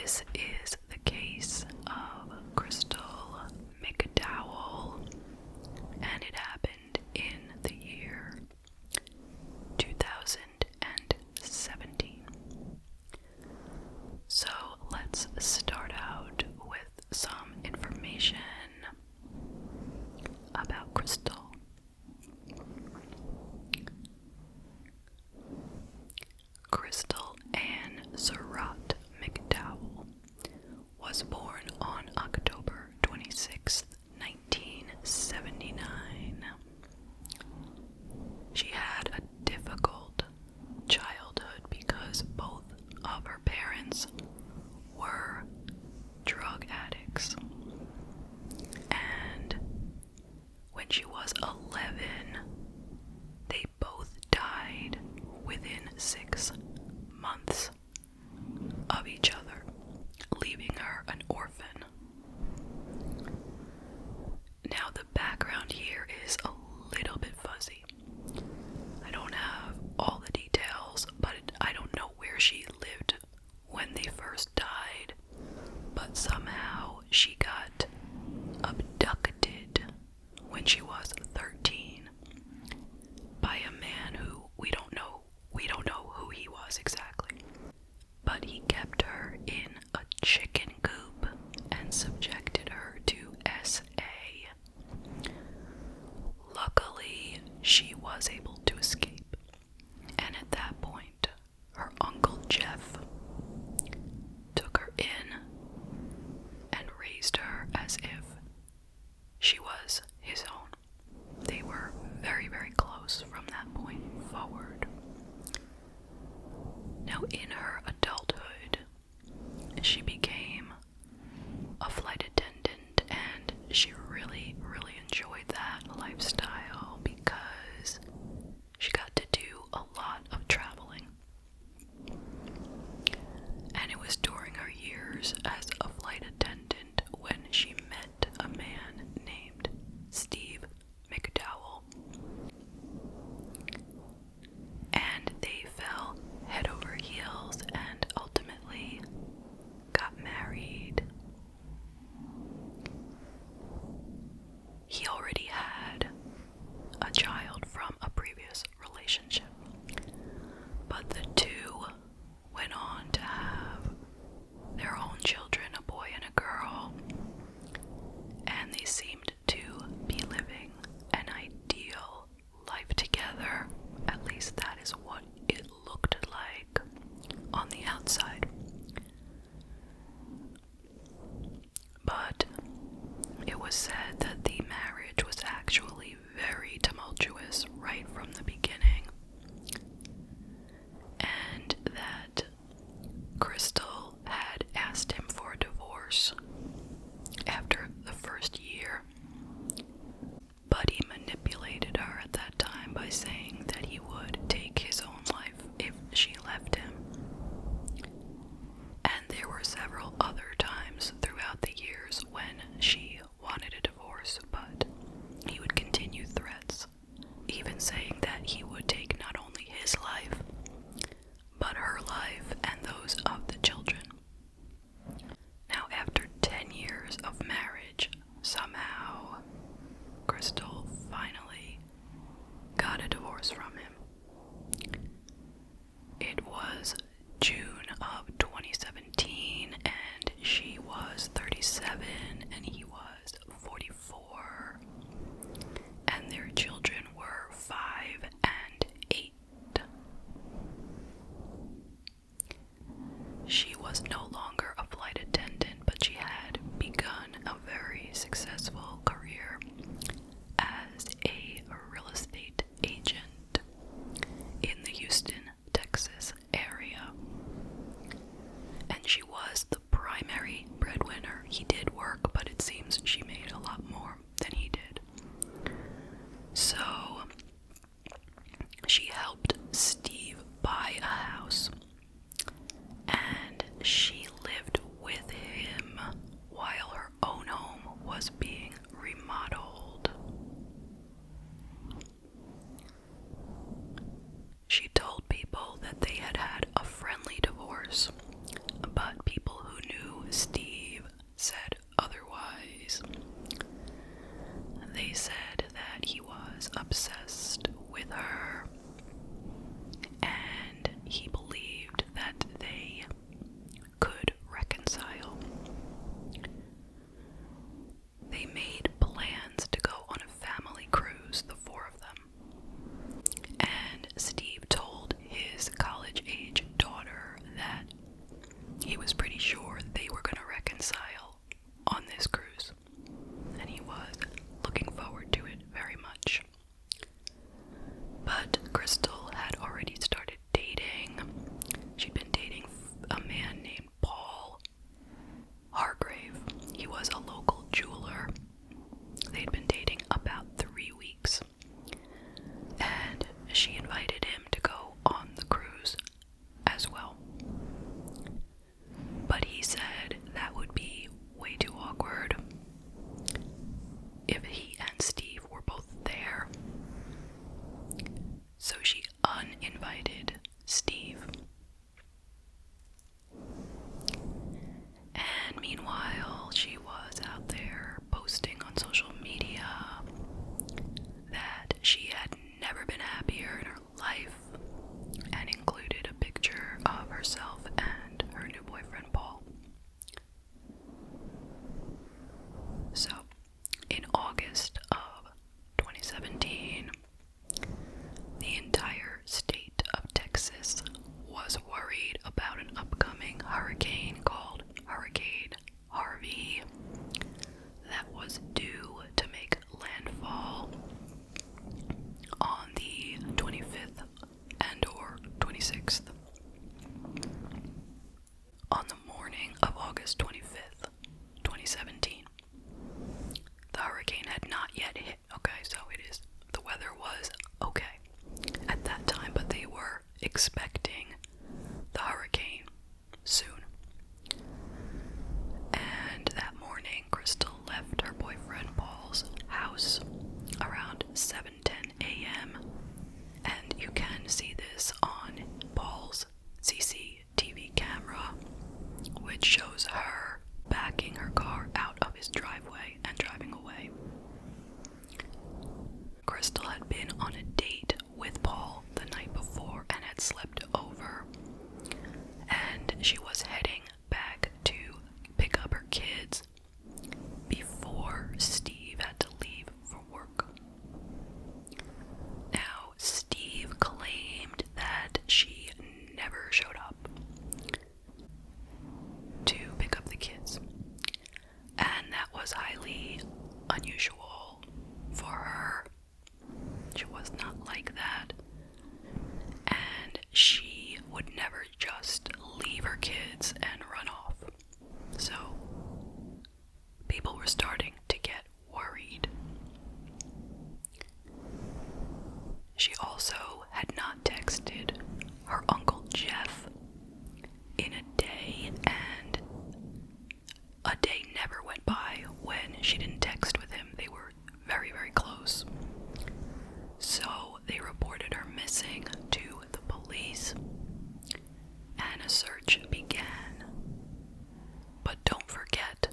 This is the case of Crystal McDowell, and it happened in the year 2017. So let's start out with some information about Crystal. Crystal Ann Surratt McDowell was born on October 26, 1979. She had a difficult childhood because both of her parents were drug addicts. And when she was 11, they both died within 6 months of each other, leaving her an orphan. Now, the background here is a little bit fuzzy. I don't have all the details, but I don't know where she lived when they first died, but somehow she got abducted when she was 13 by a man who we don't know who he was exactly. But he kept her in a chicken coop and subjected her to SA. Luckily, she was able to escape, and at that point, her Uncle Jeff took her in and raised her as if she was his own. They were very, very close from that point forward. Now, in her adulthood, she became a flight attendant, and she really, really enjoyed that lifestyle because she got to do a lot of traveling. And it was during her years as a flight attendant when she met a man named Steve McDowell. And they fell head over heels and ultimately got married. He already had a child from a previous relationship, but the two went on to have their own children, a boy and a girl, and they seemed to be living an ideal life together. At least that is what it looked like on the outside. But it was said that the marriage was actually very tumultuous right from the beginning, and that Crystal had asked him for a divorce after the first year, but he manipulated her at that time by saying that he would take his own life if she left him. And there were several other times throughout the years when she wanted a divorce, but he would continue threats, even saying that he would take not only his life, but her life and those of the children. Now, after 10 years of marriage, somehow Crystal finally got a divorce from him. It was June of 2017, and she was 37 and he was 44, and their children were 5 and 8. She was no longer a flight attendant, but she had begun a very successful career as a real estate agent in the Houston, Texas area. And she was the primary breadwinner. He did work, but it seems she made a lot more than he did. So she helped Steve buy a house, and she lived with him while her own home was being remodeled. She told people that they had had a friendly divorce, but people who his driveway and driving away. Crystal had been on a date with Paul the night before and had slept over, and she was heading back to pick up her kids before Steve had to leave for work. Now, Steve claimed that she never showed up to pick up the kids, and that was highly unusual for her. She was not like that, and she would never just leave her kids and run off. So people were starting to get worried. She also had not texted her Uncle Jeff in a day, and a day never went by when she didn't text with him. They were very, very close. So they reported her missing to the police, and a search began. But don't forget,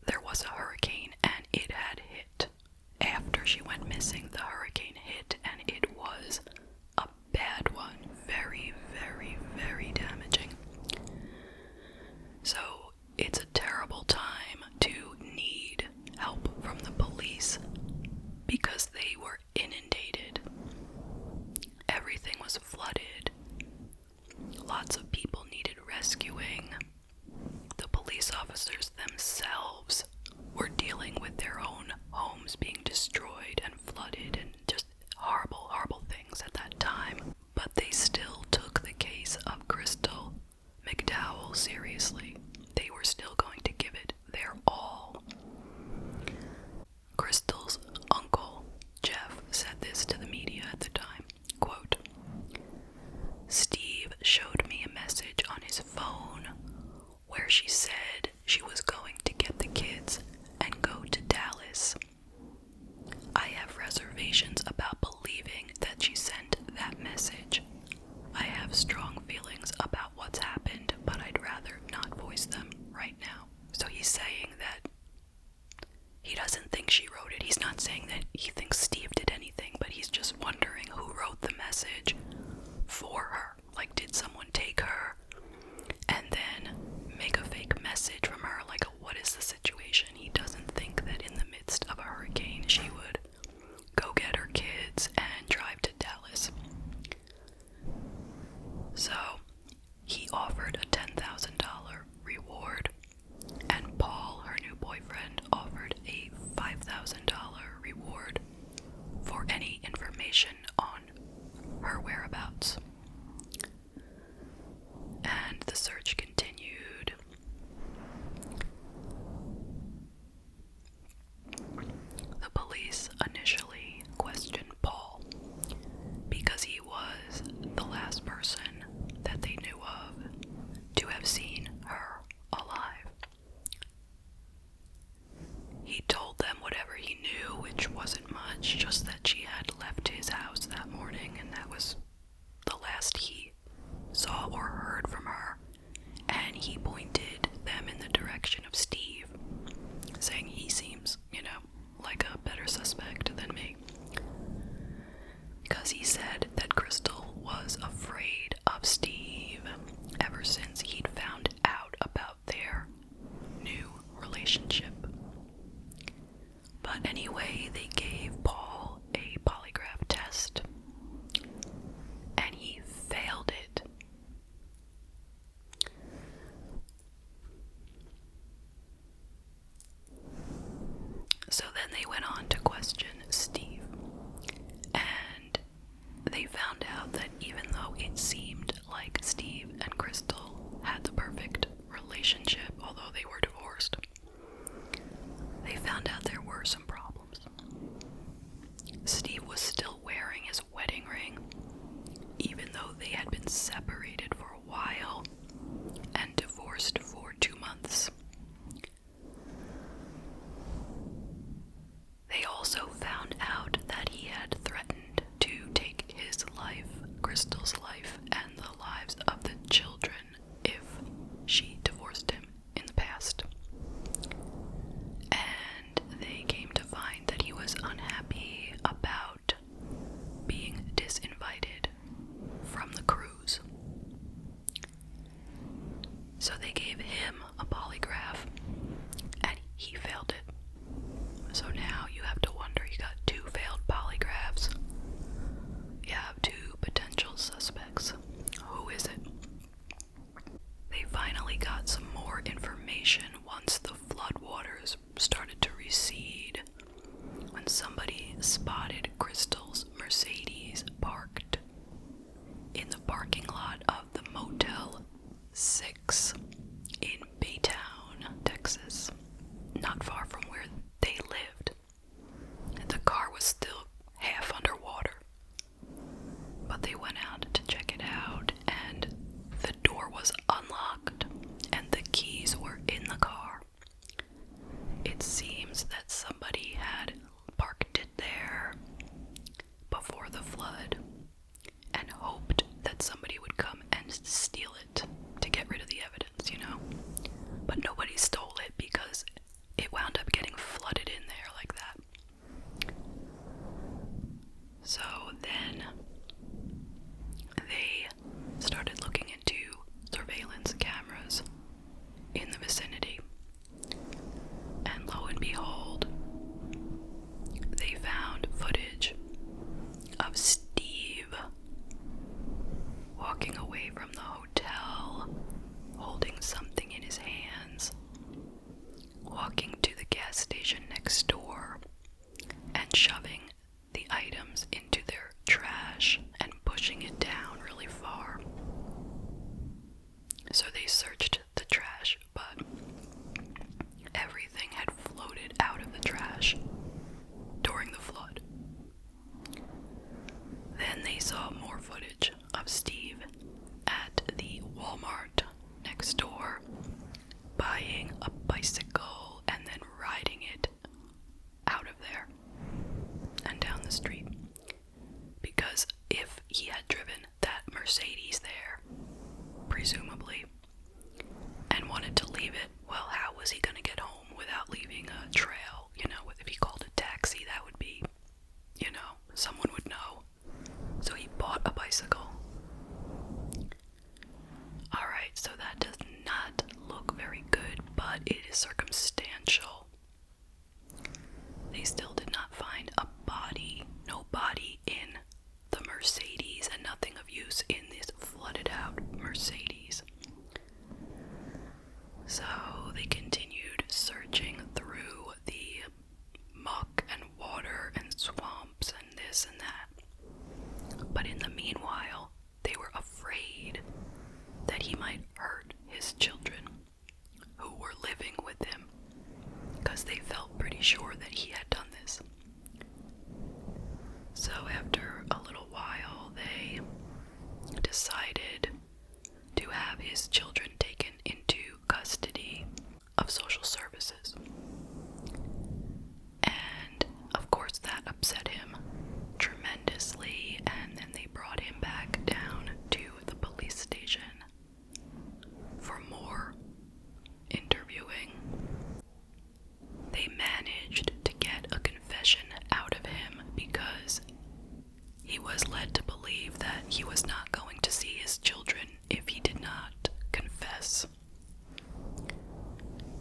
there was a hurricane, and it had hit. After she went missing, the hurricane hit, and it was a bad one. Very, very, very damaging. So it's a terrible time to need help from the police because they were inundated. Everything was flooded. Lots of people needed rescuing. The police officers themselves were dealing with their own homes being destroyed and flooded and just horrible, horrible things at that time. But they still took the case of Crystal McDowell seriously. They were still going to give it their all. Crystal's uncle, Jeff, said this to the media at the time, quote, "Steve showed me a message on his phone where she said she was going to get the kids and go to Dallas. I have reservations about believing that she sent that message. I have strong feelings about what's happened, but I'd rather not voice them right now." So he's saying that he doesn't think she wrote it. He's not saying that he thinks Steve did anything, but he's just wondering who wrote the message for her. Like, did someone take her and then make a fake message from her? Like, what is the situation? He doesn't think that in the midst of a hurricane she would go get her kids and drive to Dallas. So he offered a $10,000 reward, and Paul, her new boyfriend, offered a $5,000 reward for any information on her whereabouts. And the search continued. The police initially questioned Paul because he was the last person that they knew of to have seen her alive. He told them whatever he knew, which wasn't much, just that she had left his house that morning, and that was the last he saw or heard from her. And he pointed them in the direction of Steve, saying he seems, like a better suspect than me. Because he said that Crystal was afraid of Steve ever since he'd found out about their new relationship. But anyway, they gave Paul a polygraph test, and he failed it. So then they went on to question Steve, and they found out that even though it seemed like Steve and Crystal had the perfect relationship, although they were divorced, they found out there were some problems. Steve was still wearing his wedding ring, even though they had been separated for a while and divorced for 2 months. They also found So they gave him a polygraph, and he failed it. So now you have to wonder, you got 2 failed polygraphs. You have 2 potential suspects. Who is it? They finally got some more information once the floodwaters started to recede, when somebody spotted Crystal's Mercedes parked in the parking lot of the Motel 6 in Baytown, Texas, not far from where they lived. The car was still half underwater, but they went out to check it out, and the door was unlocked and the keys were in the car. It seems that somebody had parked it there before the flood and hoped that somebody would come and steal it to get rid of the evidence, you know? But nobody stole it because it wound up getting flooded in there like that. So then they started looking into surveillance cameras in the vicinity, and lo and behold, they found footage of Steve walking away from the hotel, holding something in his hands, walking to the gas station next door, and shoving the items into their trash and pushing it down really far. So they searched the trash, but everything had floated out of the trash during the flood. Then they saw more footage of Steve at the Walmart next door, buying a bicycle and then riding it out of there and down the street. Because if he had driven that Mercedes there, presumably, and wanted to leave it, well, how was he going to get home without leaving a trail? You know, if he called a taxi, that would be, you know, someone would know. So he bought a bicycle. Alright, so that does not look very good, but it is circumstantial. They still did not find a body, no body in the Mercedes, and nothing of use in this flooded out Mercedes. So they continued searching through the muck and water and swamps and this and that. But in the meanwhile, they were afraid that he might hurt his children who were living with him, because they felt pretty sure that he had done this. So after a little while, they decided to have his children taken into custody of social services. And of course that upset him tremendously, and then they brought him back down to the police station for more interviewing. They managed to get a confession out of him because he was led to believe that he was not going to see his children if he did not confess.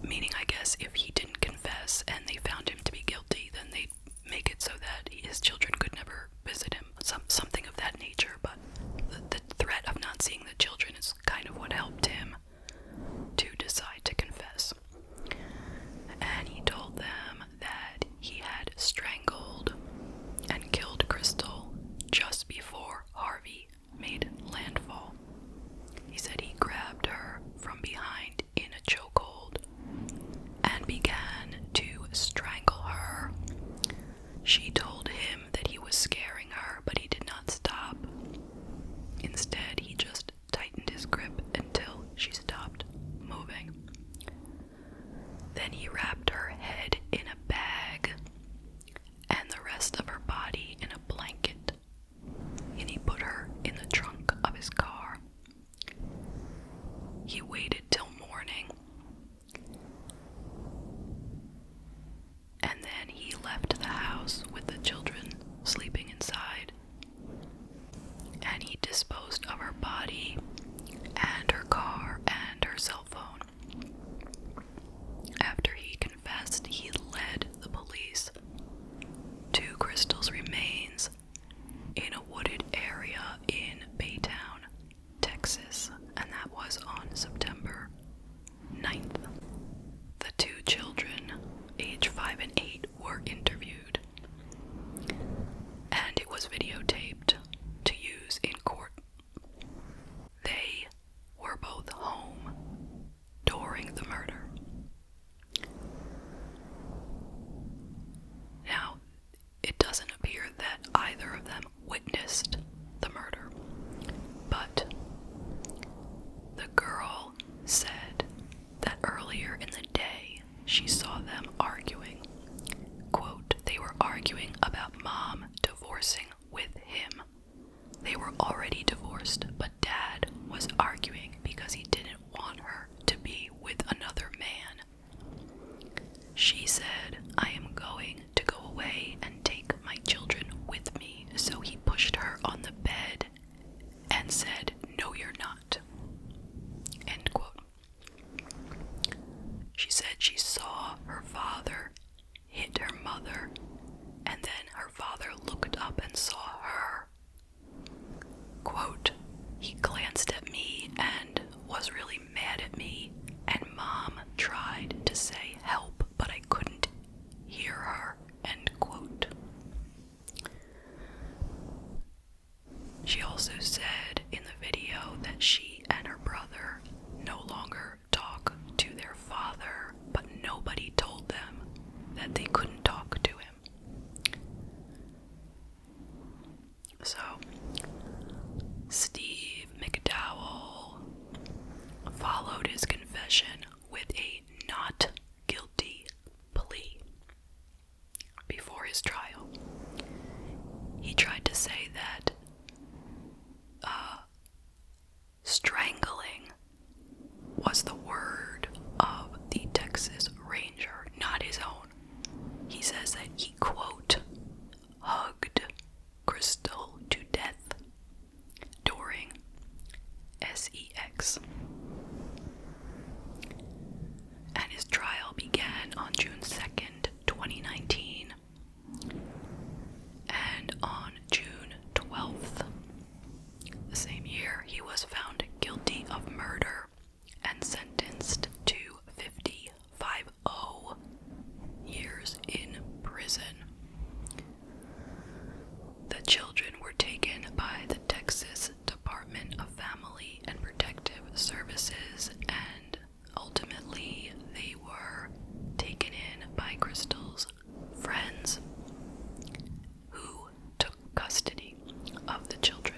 Meaning, I guess, if he didn't confess and they found him to be guilty, then they'd make it so that his children could never visit him. Something of that nature, but the threat of not seeing the children is kind of what helped him to decide to confess. And he told them that he had strangled and killed Crystal just before Harvey made landfall. He said he grabbed her from behind in a chokehold and began to strangle her. She told him that he was scaring her, but he did not stop. Instead, he just tightened his grip until she stopped moving. Then he wrapped her head in a bag and the rest of her body in a blanket, and he put her in the trunk of his car. He waited till morning, and then he left the house with the children sleeping inside, and he disposed of her body and her car and her cell phone. she saw them arguing. Quote, they were arguing about mom divorcing with him. They were already divorced, but dad was arguing because he didn't want her to be with another man. She said, I am going to go away and take my children with me, so he pushed her on the bed and said, no, you're not. End quote. She said she saw her father hit her mother, and then her father looked up and saw her. Quote, he glanced at me and was really mad at me, and mom tried to say help, but I couldn't hear her. End quote. She also said in the video that she and her brother no longer talk to their father, but nobody told them that they couldn't talk to him. So, Steve McDowell followed his confession with a not guilty plea before his trial. He tried to say that strangling was the word of the Texas Ranger, not his own. He says that he, quote, hugged Crystal to death during sex. And his trial began on June 2nd, 2019. And on June 12th, the same year, he was found guilty of murder and sentenced to 50 years in prison. The children were taken by the Texas Department of Family and Protective Services, and ultimately they were taken in by Crystal's friends, who took custody of the children.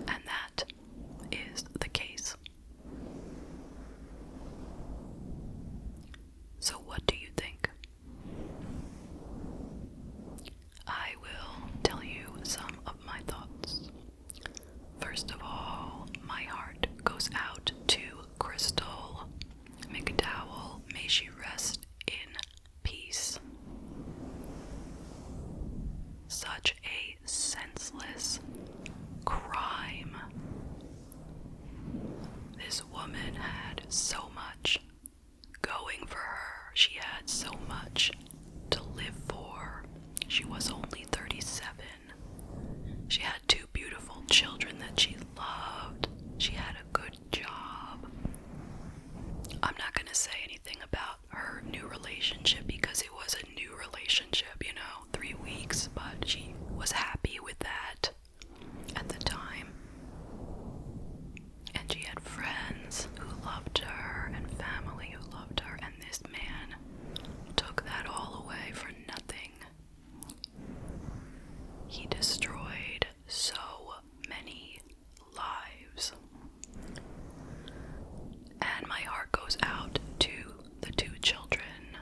And that is the case. So what do you think? I will tell you some of my thoughts. First of all, my heart goes out to Crystal McDowell. May she rest in peace. Such a senseless crime. This woman had so much going for her. She had so much to live for. She was only 37. She had 2 beautiful children that she loved. She had a good job. I'm not going to say anything about her new relationship because it was a new relationship, 3 weeks, but she was happy with that at the time. And she had friends who loved her and family who loved her, and this man took that all away for nothing. He destroyed so many lives. And my heart goes out to the 2 children.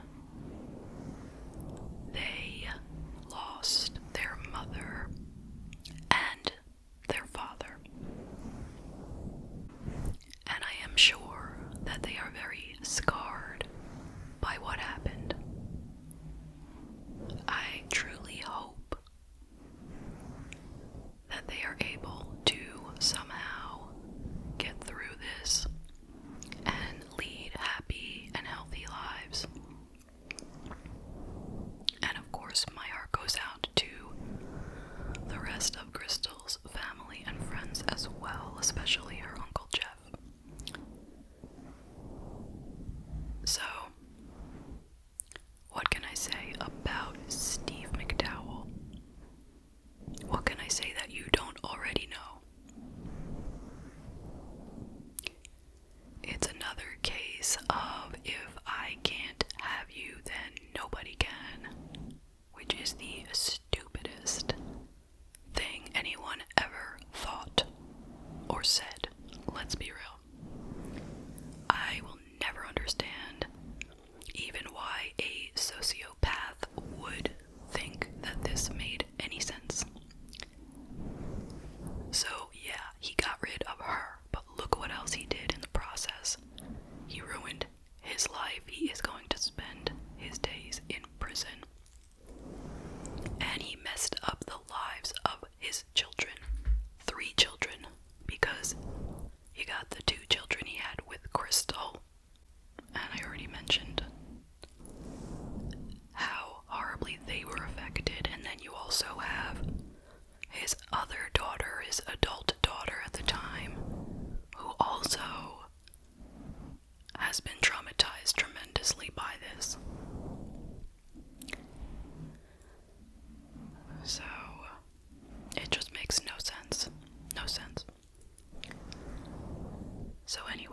They lost their mother and their father. And I am sure that they are very scarred by what happened. I truly hope that they are able to somehow get through this and lead happy and healthy lives. And of course, my heart goes out to the rest of Crystal's family and friends as well, especially her Uncle Jeff. So, what can I say about Steve McDowell? What can I say that you don't already know? It's another case of if I can't have you, then nobody can, which is the stupidest thing anyone ever thought or said. Let's be real. I will never understand So anyway,